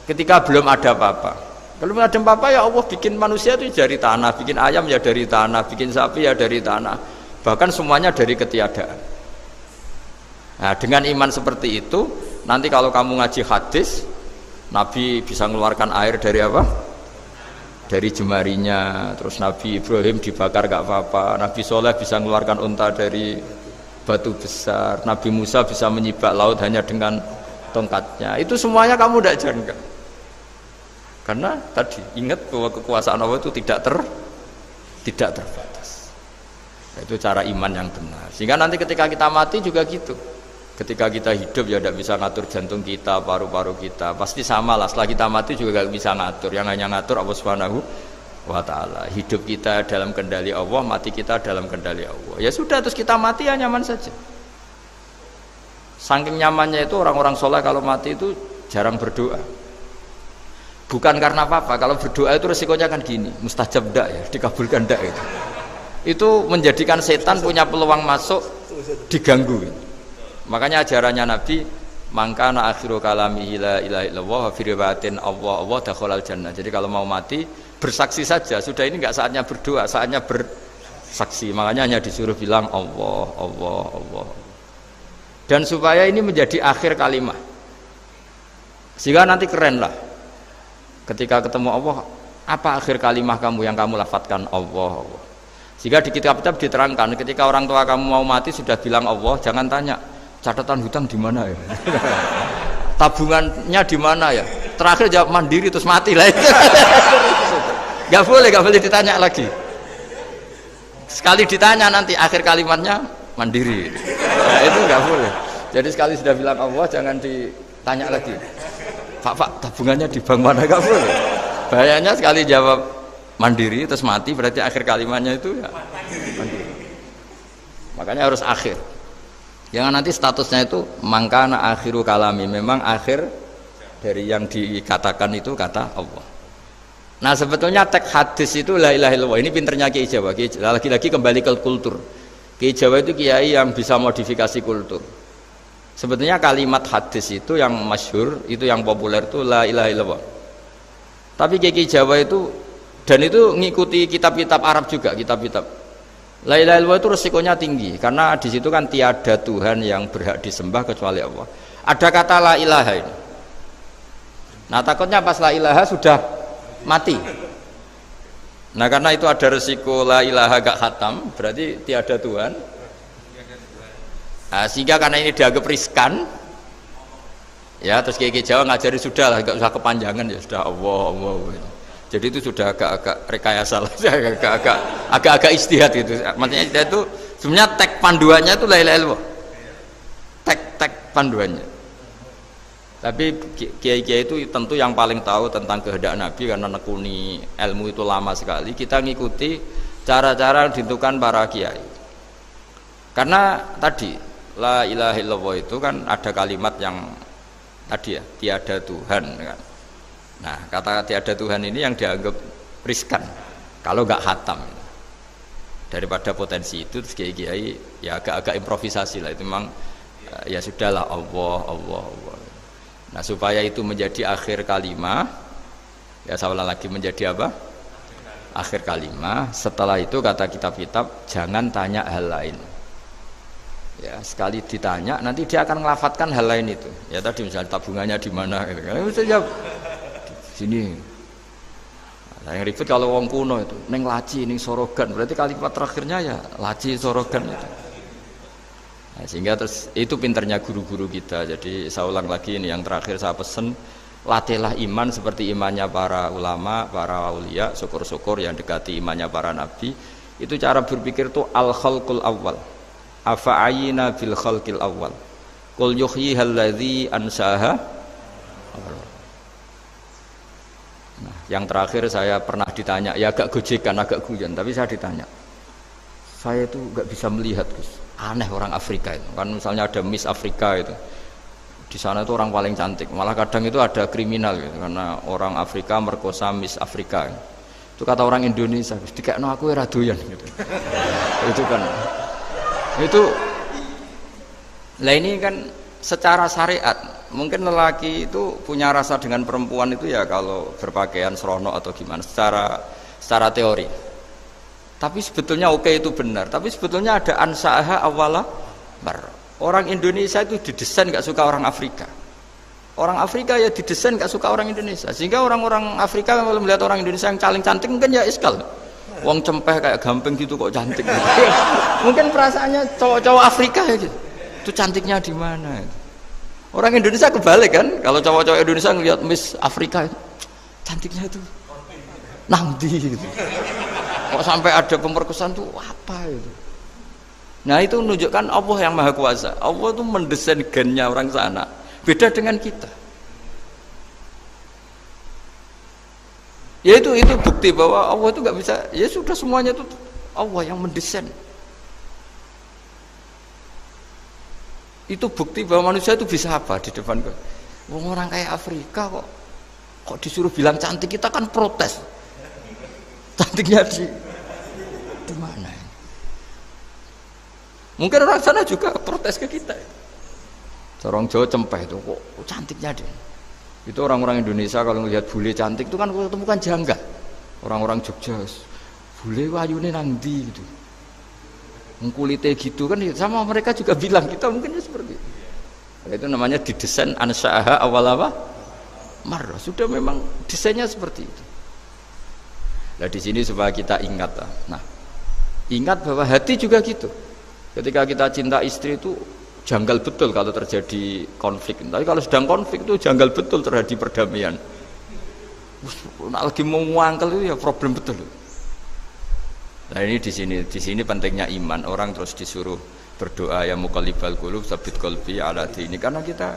ketika belum ada apa-apa. Belum ada apa-apa ya Allah bikin manusia itu dari tanah, bikin ayam ya dari tanah, bikin sapi ya dari tanah, bahkan semuanya dari ketiadaan. Nah, dengan iman seperti itu, nanti kalau kamu ngaji hadis, Nabi bisa mengeluarkan air dari apa? Dari jemarinya. Terus Nabi Ibrahim dibakar gak apa-apa. Nabi Soleh bisa mengeluarkan unta dari batu besar. Nabi Musa bisa menyibak laut hanya dengan tongkatnya. Itu semuanya kamu tidak jangka. Karena tadi ingat bahwa kekuasaan Allah itu tidak terbatas. Itu cara iman yang benar. Sehingga nanti ketika kita mati juga gitu. Ketika kita hidup ya tidak bisa ngatur jantung kita, paru-paru kita, pasti sama lah. Setelah kita mati juga gak bisa ngatur, yang hanya ngatur Allah Subhanahu wa Ta'ala. Hidup kita dalam kendali Allah, mati kita dalam kendali Allah. Ya sudah, terus kita mati ya nyaman saja. Saking nyamannya itu orang-orang soleh kalau mati itu jarang berdoa. Bukan karena apa-apa, kalau berdoa itu resikonya kan gini, mustajab ndak ya, dikabulkan ndak itu. Itu menjadikan setan punya peluang masuk, diganggu. Makanya ajarannya Nabi, mangkana akhiru kalamihi la ilaha illallah wa fi riwayatin Allah dakhalal jannah. Jadi kalau mau mati bersaksi saja, sudah ini enggak saatnya berdoa, saatnya bersaksi. Makanya hanya disuruh bilang Allah, Allah, Allah. Dan supaya ini menjadi akhir kalimat. Sehingga nanti keren lah. Ketika ketemu Allah, apa akhir kalimat kamu yang kamu lafadzkan Allah, Allah. Sehingga di kitab-kitab diterangkan ketika orang tua kamu mau mati sudah bilang Allah, jangan tanya catatan hutang di mana ya, tabungannya di mana ya, terakhir jawab mandiri terus mati lah itu. Gak boleh ditanya lagi. Sekali ditanya nanti akhir kalimatnya mandiri. Nah, itu nggak boleh. Jadi sekali sudah bilang Allah jangan ditanya lagi. Pak tabungannya di bank mana, nggak boleh. Bahayanya sekali jawab mandiri terus mati berarti akhir kalimatnya itu ya mandiri. Makanya harus akhir. Jangan nanti statusnya itu mangkana akhiru kalami, memang akhir dari yang dikatakan itu kata Allah. Nah sebetulnya teks hadis itu la ilaha illallah. Ini pinternya Kiai Jawa. Lagi-lagi kembali ke kultur. Kiai Jawa itu kiai yang bisa modifikasi kultur. Sebetulnya kalimat hadis itu yang masyhur, itu yang populer itu la ilaha illallah. Tapi Kiai Jawa itu, dan itu ngikuti kitab-kitab Arab juga, kitab-kitab. La ilaha illallah itu resikonya tinggi karena di situ kan tiada Tuhan yang berhak disembah kecuali Allah. Ada kata la ilaha ini. Nah takutnya pas la ilaha sudah mati. Nah karena itu ada resiko la ilaha gak khatam, berarti tiada Tuhan. Nah, sehingga karena ini dianggap riskan, ya terus Kiai Jawa ngajari sudah lah, gak usah kepanjangan ya sudah Allah. Jadi itu sudah agak-agak rekayasa lah, agak-agak istihad gitu. Maksudnya istihad itu sebenarnya teks panduannya itu la ilaha illallah. Teks panduannya. Tapi kiai-kiai itu tentu yang paling tahu tentang kehendak Nabi karena nekuni ilmu itu lama sekali. Kita ngikuti cara-cara ditentukan para kiai. Karena tadi la ilaha illallah itu kan ada kalimat yang tadi ya, tiada Tuhan kan. Nah, kata tiada Tuhan ini yang dianggap riskan kalau nggak khatam. Daripada potensi itu terus kiai-kiai ya agak-agak improvisasi lah, itu memang ya sudahlah Allah. Nah supaya itu menjadi akhir kalimah, ya saya ulang lagi menjadi apa? Akhir kalimah. Setelah itu kata kitab-kitab jangan tanya hal lain. Ya sekali ditanya nanti dia akan ngelafatkan hal lain itu. Ya tadi misalnya tabungannya di mana? Gitu. Bisa jawab di sini. Nah, yang ribet kalau wong kuno itu neng laci, neng sorogan. Berarti kalimat terakhirnya ya laci sorogan itu. Nah, sehingga terus itu pinternya guru-guru kita. Jadi saya ulang lagi ini yang terakhir saya pesen, latihlah iman seperti imannya para ulama, para aulia, syukur-syukur yang dekati imannya para nabi. Itu cara berpikir itu al-khalqul awal. Afa'ayina bil khalqil awal. Qul yuhyihal ladzi ansaha. Nah, yang terakhir saya pernah ditanya, ya agak gojekan, agak guyon, tapi saya ditanya. Saya itu enggak bisa melihat, Gus. Aneh orang Afrika itu kan, misalnya ada Miss Afrika itu di sana itu orang paling cantik, malah kadang itu ada kriminal gitu karena orang Afrika merkosa Miss Afrika itu kata orang Indonesia dikekno aku ora doyan gitu. Itu kan itu lah ini kan secara syariat mungkin lelaki itu punya rasa dengan perempuan itu ya kalau berpakaian serono atau gimana secara teori. Tapi sebetulnya oke itu benar. Tapi sebetulnya ada ansaaha awala bar. Orang Indonesia itu didesain gak suka orang Afrika. Orang Afrika ya didesain gak suka orang Indonesia. Sehingga orang-orang Afrika kalau melihat orang Indonesia yang paling cantik mungkin ya iskal. Wong cempeh kayak gampang gitu kok cantik. Gitu. Mungkin perasaannya cowok-cowok Afrika ya gitu. Itu cantiknya di mana? Orang Indonesia kebalik kan? Kalau cowok-cowok Indonesia ngelihat Miss Afrika itu cantiknya itu nangdi gitu. Kok sampai ada pemerkosaan tuh apa itu? Nah itu menunjukkan Allah yang Maha Kuasa. Allah itu mendesain gennya orang sana. Beda dengan kita. Ya itu bukti bahwa Allah itu nggak bisa. Ya sudah semuanya itu Allah yang mendesain. Itu bukti bahwa manusia itu bisa apa di depan kita. Orang kayak Afrika kok disuruh bilang cantik, kita kan protes. Cantiknya di mana? Mungkin orang sana juga protes ke kita. Orang Jawa cempeh itu kok cantiknya deh. Itu orang-orang Indonesia kalau melihat bule cantik itu kan ketemu kan janggal. Orang-orang Jogja, bule wayune nang ndi gitu. Kulite gitu kan sama mereka juga bilang kita mungkin seperti itu. Itu namanya didesain ansaaha awal apa? Marrah. Sudah memang desainnya seperti itu. Nah di sini supaya kita ingat, nah ingat bahwa hati juga gitu. Ketika kita cinta istri itu janggal betul kalau terjadi konflik. Tapi kalau sedang konflik itu janggal betul terjadi perdamaian. Lagi mau ngangkel itu ya problem betul. Nah ini di sini pentingnya iman. Orang terus disuruh berdoa ya muqallibal qulub tsabit qalbi ala dini, karena kita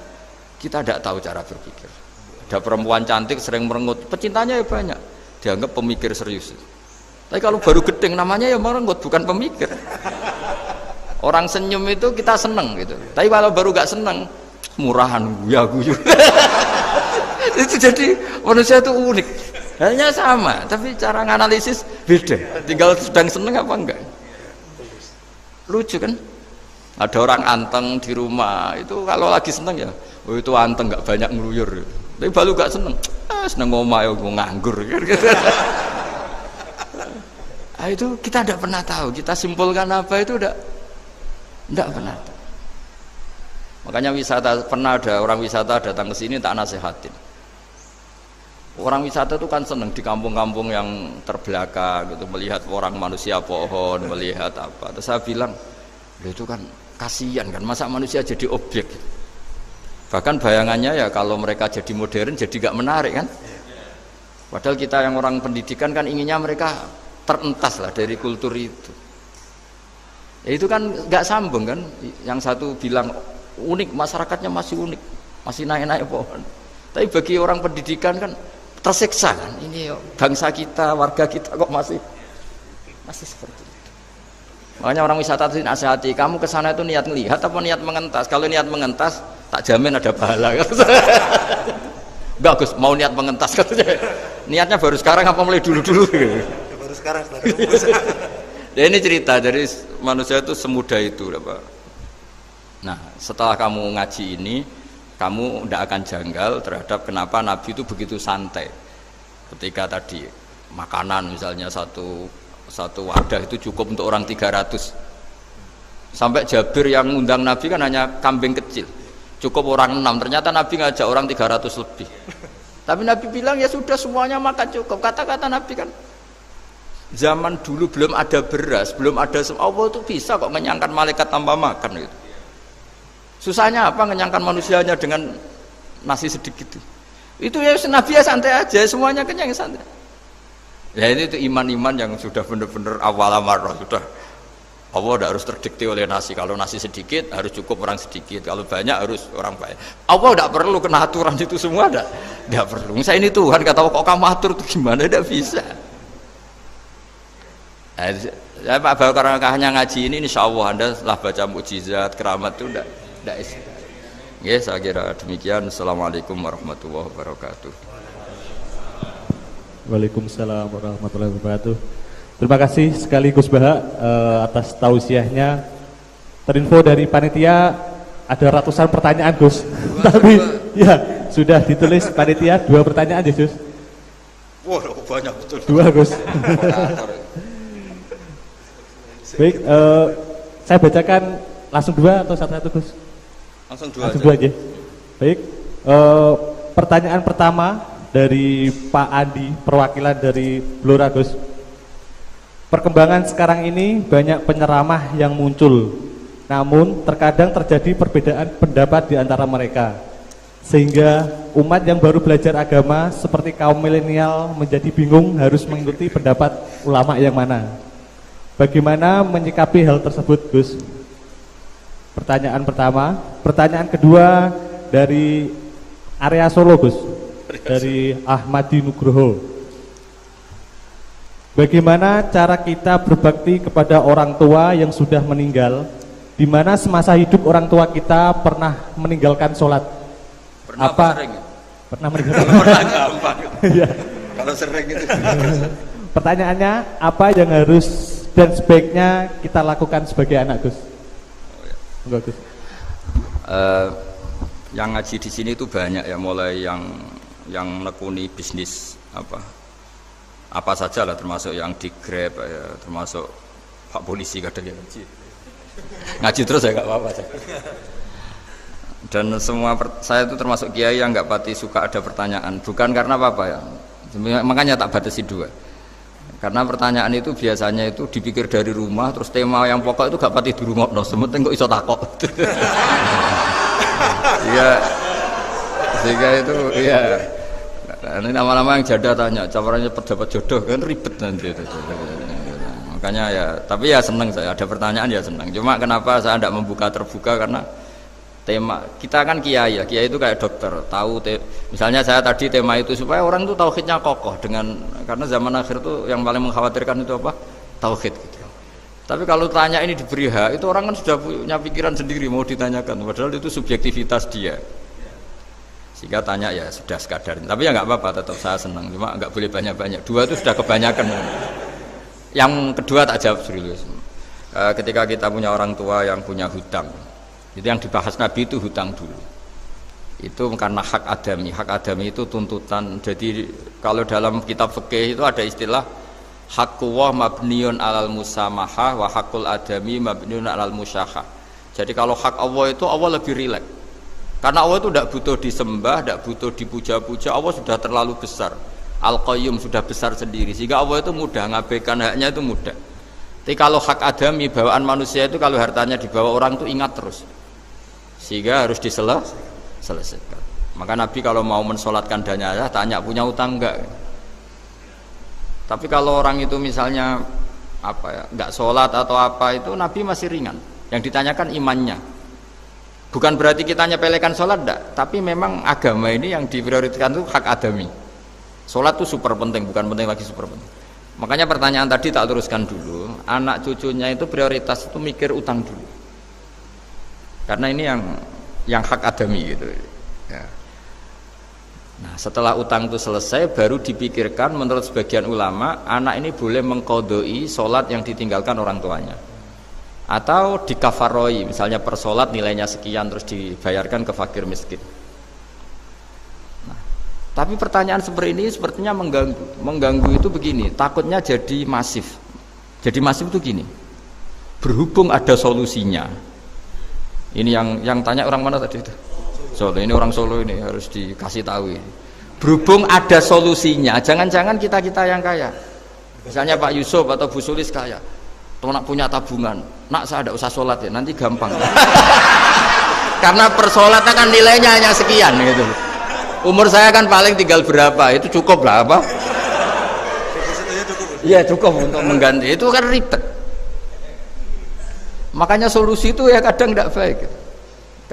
tidak tahu cara berpikir. Ada perempuan cantik sering merengut, pecintanya ya banyak, dianggap pemikir serius. Tapi kalau baru gedeng namanya ya merengut, bukan pemikir. Orang senyum itu kita seneng gitu. Tapi kalau baru gak seneng, murahan guyu. Itu jadi manusia itu unik. Hanya sama, tapi cara nganalisis beda. Tinggal sedang seneng apa enggak. Lucu kan? Ada orang anteng di rumah, itu kalau lagi seneng ya, oh itu anteng nggak banyak ngeluyur. Tapi baru gak seneng, seneng ngomah ya nganggur. Nah, itu kita tidak pernah tahu. Kita simpulkan apa itu tidak pernah tahu. Makanya wisata, pernah ada orang wisata datang ke sini tak nasihatin. Orang wisata itu kan seneng di kampung-kampung yang terbelakang gitu, melihat orang manusia pohon, melihat apa. Terus saya bilang, itu kan kasihan kan, masa manusia jadi objek. Bahkan bayangannya ya kalau mereka jadi modern jadi gak menarik kan. Padahal kita yang orang pendidikan kan inginnya mereka terentas lah dari kultur itu. Ya itu kan gak sambung kan. Yang satu bilang unik, masyarakatnya masih unik, masih naik-naik pohon. Tapi bagi orang pendidikan kan tersiksa kan, ini bangsa kita, warga kita kok masih seperti itu. Makanya orang wisata itu nasihati, kamu kesana itu niat melihat apa niat mengentas? Kalau niat mengentas tak jamin ada pahala. Enggak Gus, mau niat mengentas katanya. Niatnya baru sekarang apa mulai dulu-dulu? Baru sekarang. Ya ini cerita dari manusia itu semudah itu, Pak. Nah, setelah kamu ngaji ini, kamu tidak akan janggal terhadap kenapa Nabi itu begitu santai. Ketika tadi makanan misalnya satu wadah itu cukup untuk orang 300. Sampai Jabir yang ngundang Nabi kan hanya kambing kecil, cukup orang 6. Ternyata Nabi ngajak orang 300 lebih. Tapi Nabi bilang ya sudah semuanya makan cukup. Kata-kata Nabi kan, zaman dulu belum ada beras, belum ada Allah itu bisa kok mengenyangkan malaikat tanpa makan gitu. Susahnya apa ngenyangkan manusianya dengan nasi sedikit itu ya Nabi ya santai aja, semuanya kenyang santai. Ya ini itu iman-iman yang sudah benar-benar awal amarah, sudah Allah tidak harus terdikte oleh nasi. Kalau nasi sedikit harus cukup orang sedikit, kalau banyak harus orang banyak. Allah tidak perlu kena aturan itu semua, tidak perlu. Misalnya ini Tuhan kata kok kamu atur itu gimana, tidak bisa. Ya Pak Bawa karena hanya ngaji ini insya Allah Anda setelah baca mukjizat keramat itu tidak istilah. Ya saya kira demikian. Assalamualaikum warahmatullahi wabarakatuh. Waalaikumsalam warahmatullahi wabarakatuh. Terima kasih sekali Gus Baha atas tausiahnya. Terinfo dari panitia ada ratusan pertanyaan Gus. Tapi ya sudah ditulis panitia 2 pertanyaan ya Gus. Wah banyak betul. 2 Gus. Baik, saya bacakan langsung 2 atau satu-satu Gus? Langsung 2 aja. Baik, pertanyaan pertama dari Pak Andi, perwakilan dari Blora Gus. Perkembangan sekarang ini banyak penyeramah yang muncul, namun terkadang terjadi perbedaan pendapat di antara mereka, sehingga umat yang baru belajar agama seperti kaum milenial menjadi bingung harus mengikuti pendapat ulama yang mana. Bagaimana menyikapi hal tersebut Gus? Pertanyaan pertama. Pertanyaan kedua dari area Solo Gus, dari Ahmadi Nugroho. Bagaimana cara kita berbakti kepada orang tua yang sudah meninggal, di mana semasa hidup orang tua kita pernah meninggalkan sholat? Pernah sering? Pernah meninggalkan. Pernah gampang. Ya. Kalau sering itu. Pertanyaannya, apa yang harus dan sebaiknya kita lakukan sebagai anak Gus? Enggak Gus. Yang ngaji di sini itu banyak ya, mulai yang nekuni bisnis apa saja lah, termasuk yang di Grab ya, termasuk Pak Polisi kadang yang ngaji terus ya nggak apa-apa. Dan semua saya itu termasuk kiai yang nggak pati suka ada pertanyaan, bukan karena apa-apa ya, makanya tak batasi 2. Karena pertanyaan itu biasanya itu dipikir dari rumah, terus tema yang pokok itu gak pati di rumah, no, sementing kok iso takok. Iya, sehingga itu, iya. Nah, ini nama-nama yang janda tanya, caranya dapat jodoh kan ribet nanti itu. Makanya ya, tapi ya seneng saya, ada pertanyaan ya seneng. Cuma kenapa saya tidak membuka terbuka karena tema kita kan kiai ya, kiai itu kayak dokter, tahu misalnya saya tadi tema itu supaya orang itu tauhidnya kokoh dengan karena zaman akhir itu yang paling mengkhawatirkan itu apa? Tauhid gitu. Tapi kalau tanya ini diberi hak, itu orang kan sudah punya pikiran sendiri mau ditanyakan, padahal itu subjektivitas dia. Sehingga tanya ya sudah sekadar. Tapi ya nggak apa-apa, tetap saya senang. Cuma nggak boleh banyak-banyak. Dua itu sudah kebanyakan. Yang kedua tak jawab serius. Ketika kita punya orang tua yang punya hutang, itu yang dibahas Nabi itu hutang dulu. Itu karena hak adami. Hak adami itu tuntutan. Jadi kalau dalam kitab fikih itu ada istilah haqqullah mabniun alal musamahah wa haqqul adami mabniun alal musyahah. Jadi kalau hak Allah itu Allah lebih rileks. Karena Allah itu tidak butuh disembah, tidak butuh dipuja-puja. Allah sudah terlalu besar. Al-Qayyum sudah besar sendiri. Sehingga Allah itu mudah ngabaikan haknya itu mudah. Tapi kalau hak adami bawaan manusia itu kalau hartanya dibawa orang itu ingat terus. Sehingga harus diselesaikan. Maka Nabi kalau mau mensolatkan jenazah tanya punya utang enggak. Tapi kalau orang itu misalnya apa ya, enggak sholat atau apa itu Nabi masih ringan. Yang ditanyakan imannya. Bukan berarti kita nyepelekan sholat enggak, tapi memang agama ini yang diprioritaskan itu hak adami. Sholat itu super penting, bukan penting lagi super penting. Makanya pertanyaan tadi tak teruskan dulu. Anak cucunya itu prioritas itu mikir utang dulu. Karena ini yang hak adami gitu. Ya. Nah, setelah utang itu selesai, baru dipikirkan menurut sebagian ulama, anak ini boleh mengkodoi sholat yang ditinggalkan orang tuanya. Atau dikafaroi, misalnya per sholat nilainya sekian terus dibayarkan ke fakir miskin. Nah, tapi pertanyaan seperti ini sepertinya mengganggu itu begini, takutnya jadi masif. Jadi masif itu gini, berhubung ada solusinya. Ini yang tanya orang mana tadi itu? Solo, ini orang Solo ini harus dikasih tahu ini. Berhubung ada solusinya, jangan-jangan kita yang kaya. Misalnya Pak Yusuf atau Bu Sulis kaya. Nak punya tabungan, nak saya tidak usah sholat ya, nanti gampang. Karena persolatan kan nilainya hanya sekian gitu. Umur saya kan paling tinggal berapa, itu cukup lah apa? Iya cukup untuk mengganti, itu kan ribet. Makanya solusi itu ya kadang tidak baik,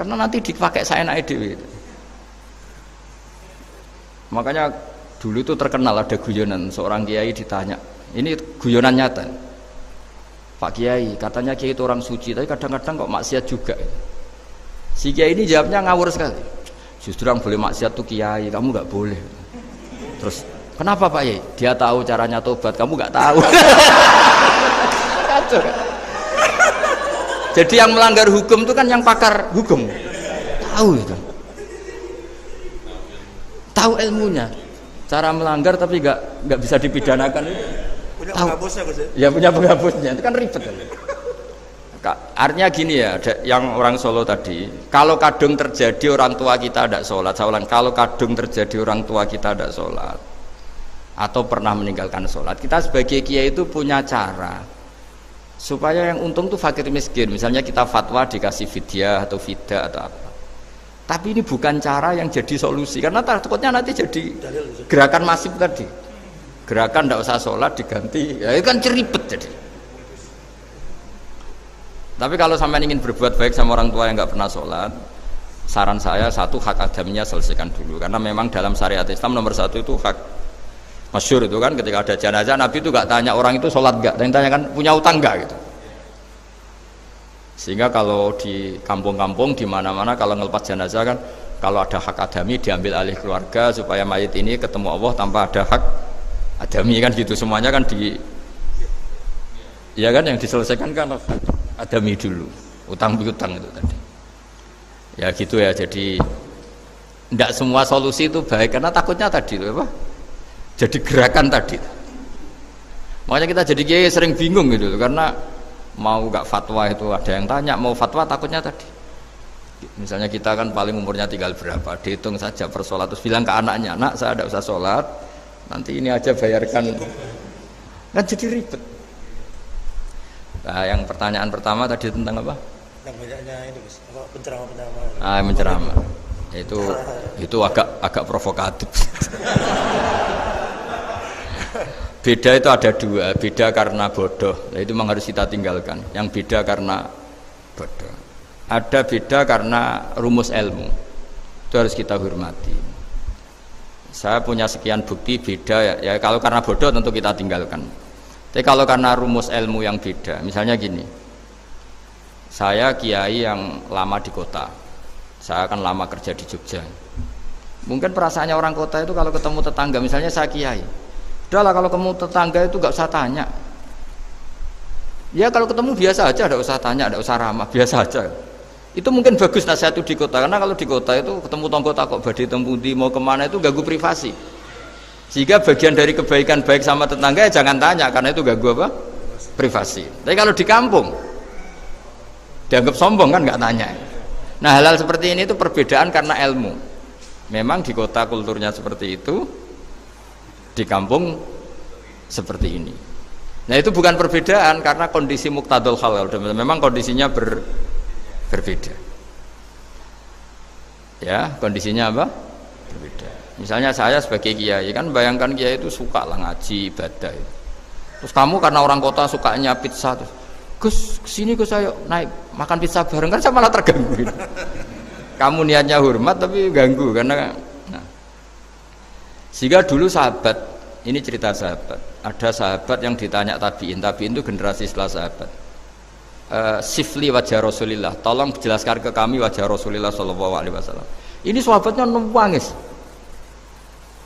karena nanti dipakai saya naik dewi. Makanya dulu itu terkenal ada guyonan, seorang kiai ditanya, ini guyonan nyata. Pak Kiai, katanya Kiai itu orang suci, tapi kadang-kadang kok maksiat juga. Si Kiai ini jawabnya ngawur sekali. Justru yang boleh maksiat tuh Kiai, kamu nggak boleh. Terus, kenapa Pak Kiai? Dia tahu caranya tobat, kamu nggak tahu. Kacau kan? Jadi yang melanggar hukum itu kan yang pakar hukum. Tahu itu. Tahu ilmunya. Cara melanggar tapi nggak bisa dipidanakan itu. Punya penghapusnya Gus ya? Ya punya penghapusnya, itu kan ribet kan? Artinya gini ya, yang orang Solo tadi, kalau kadung terjadi orang tua kita tidak sholat, saya ulang, kalau kadung terjadi orang tua kita tidak sholat atau pernah meninggalkan sholat, kita sebagai kiai itu punya cara supaya yang untung tuh fakir miskin. Misalnya kita fatwa dikasih fidyah atau fida atau apa, tapi ini bukan cara yang jadi solusi, karena takutnya nanti jadi gerakan masif tadi. Gerakan tidak usah sholat diganti, ya itu kan ceribet jadi. Tapi kalau sampai ingin berbuat baik sama orang tua yang nggak pernah sholat, saran saya satu, hak adaminya selesaikan dulu, karena memang dalam syariat Islam nomor satu itu hak masyhur itu kan, ketika ada jenazah Nabi itu nggak tanya orang itu sholat nggak, yang tanya kan punya utang nggak gitu. Sehingga kalau di kampung-kampung di mana-mana kalau ngelepas jenazah kan, kalau ada hak adami diambil alih keluarga supaya mayit ini ketemu Allah tanpa ada hak adami kan gitu, semuanya kan ya kan yang diselesaikan kan adami dulu, utang piutang itu tadi. Ya gitu ya, jadi tidak semua solusi itu baik karena takutnya tadi itu apa? Jadi gerakan tadi. Makanya kita jadi kiai sering bingung gitu karena mau gak fatwa itu ada yang tanya, mau fatwa takutnya tadi. Misalnya kita kan paling umurnya tinggal berapa, dihitung saja per sholat, terus bilang ke anaknya, nak saya tidak usah sholat, nanti ini aja bayarkan Kan jadi ribet. Nah, yang pertanyaan pertama tadi tentang apa? Yang banyaknya ini Gus, apa penceramah-penceramah. Menceramah. Itu agak provokatif. Beda itu ada dua, beda karena bodoh. Nah, itu memang harus kita tinggalkan. Yang beda karena bodoh. Ada beda karena rumus ilmu. Itu harus kita hormati. Saya punya sekian bukti beda ya kalau karena bodoh tentu kita tinggalkan. Tapi kalau karena rumus ilmu yang beda, misalnya gini. Saya kiai yang lama di kota. Saya akan lama kerja di Jogja. Mungkin perasaannya orang kota itu kalau ketemu tetangga, misalnya saya kiai. Udahlah kalau ketemu tetangga itu gak usah tanya. Ya kalau ketemu biasa aja, tidak usah tanya, tidak usah ramah, biasa aja. Itu mungkin bagus nasihat itu di kota, karena kalau di kota itu ketemu tonggo takok badhe tempundi mau kemana itu ganggu privasi. Sehingga bagian dari kebaikan baik sama tetangga ya jangan tanya, karena itu ganggu apa? Privasi. Tapi kalau di kampung dianggap sombong kan nggak tanya. Nah hal-hal seperti ini itu perbedaan karena ilmu. Memang di kota kulturnya seperti itu, di kampung seperti ini. Nah itu bukan perbedaan karena kondisi muqtadul hal, memang kondisinya berbeda. Ya kondisinya apa? Berbeda. Misalnya saya sebagai kiai kan bayangkan kiai itu suka lah ngaji ibadah. Terus kamu karena orang kota sukanya pizza, terus Gus kesini Gus ayo naik makan pizza bareng, kan saya malah terganggu. Kamu niatnya hormat tapi ganggu karena nah. Sehingga dulu sahabat, ini cerita sahabat, ada sahabat yang ditanya tabiin itu generasi setelah sahabat. Sifli wajah Rasulillah, tolong jelaskan ke kami wajah Rasulillah Shallallahu Alaihi Wasallam. Ini sahabatnya nangis.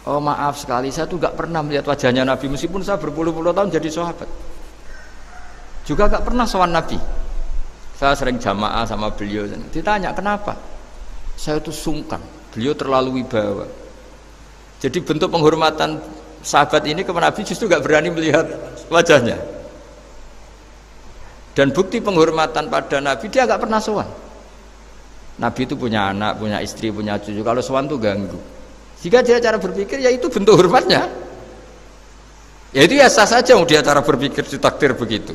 Oh maaf sekali, saya tuh gak pernah melihat wajahnya Nabi meskipun saya berpuluh-puluh tahun jadi sahabat. Juga gak pernah sowan Nabi. Saya sering jamaah sama beliau. Ditanya kenapa? Saya itu sungkan. Beliau terlalu wibawa. Jadi bentuk penghormatan sahabat ini ke Nabi justru gak berani melihat wajahnya. Dan bukti penghormatan pada Nabi dia gak pernah sowan. Nabi itu punya anak, punya istri, punya cucu. Kalau sowan tuh ganggu. Jika dia cara berpikir ya itu bentuk hormatnya. Ya itu ya sah saja dia cara berpikir ditakdir begitu.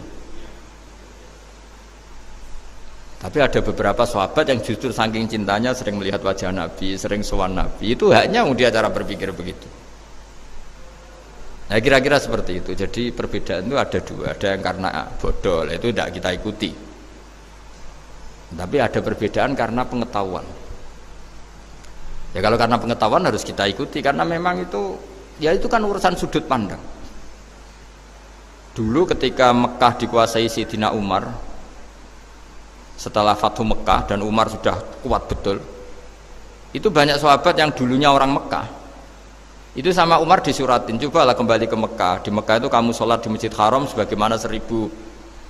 Tapi ada beberapa sahabat yang justru saking cintanya sering melihat wajah Nabi, sering sowan Nabi. Itu haknya dia cara berpikir begitu. Nah kira-kira seperti itu. Jadi perbedaan itu ada dua. Ada yang karena bodoh, itu tidak kita ikuti. Tapi ada perbedaan karena pengetahuan. Ya kalau karena pengetahuan harus kita ikuti karena memang itu ya itu kan urusan sudut pandang. Dulu ketika Mekah dikuasai Sayyidina Umar, setelah Fathu Mekah dan Umar sudah kuat betul, itu banyak sahabat yang dulunya orang Mekah itu sama Umar disuratin, cobalah kembali ke Mekah. Di Mekah itu kamu sholat di Masjid Haram sebagaimana 1000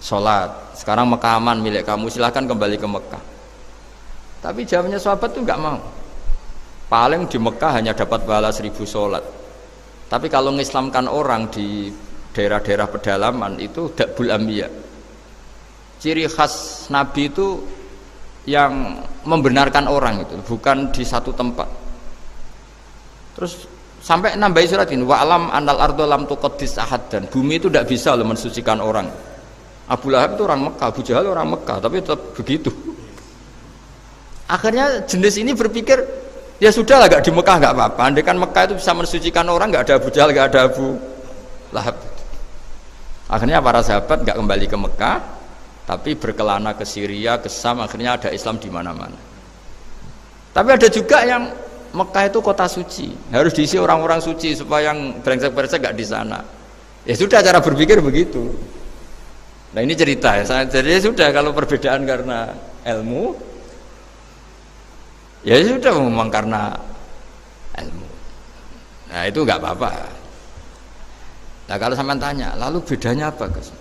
sholat. Sekarang Mekah aman milik kamu, silahkan kembali ke Mekah. Tapi jawabnya sahabat itu nggak mau. Paling di Mekah hanya dapat pahala 1000 sholat. Tapi kalau mengislamkan orang di daerah-daerah pedalaman itu dakbul ambiya. Ciri khas Nabi itu yang membenarkan orang itu, bukan di satu tempat. Terus sampai nambahi surat ini, wa alam anal ardo lam tuqaddis ahad, dan bumi itu tidak bisa loh mensucikan orang. Abu Lahab itu orang Mekah, Abu Jahal orang Mekah, tapi tetap begitu. Akhirnya jenis ini berpikir, ya sudah lah, gak di Mekah gak apa-apa. Andai kan Mekah itu bisa mensucikan orang, gak ada Abu Jahal, gak ada Abu Lahab. Akhirnya para sahabat gak kembali ke Mekah, tapi berkelana ke Syria, ke Sam. Akhirnya ada Islam di mana-mana. Tapi ada juga yang Mekah itu kota suci, harus diisi orang-orang suci supaya yang brengsek-brengsek gak di sana. Ya sudah, cara berpikir begitu. Nah ini cerita ya. Jadi sudah, kalau perbedaan karena ilmu, ya sudah memang karena ilmu. Nah itu nggak apa-apa. Nah kalau sampean tanya, lalu bedanya apa Gus?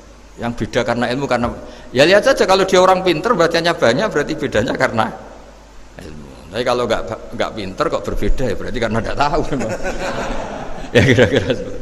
Yang beda karena ilmu karena, ya lihat saja kalau dia orang pinter bacaannya banyak, berarti bedanya karena ilmu. Tapi kalau nggak pinter kok berbeda, ya berarti karena nggak tahu. Ya kira-kira seperti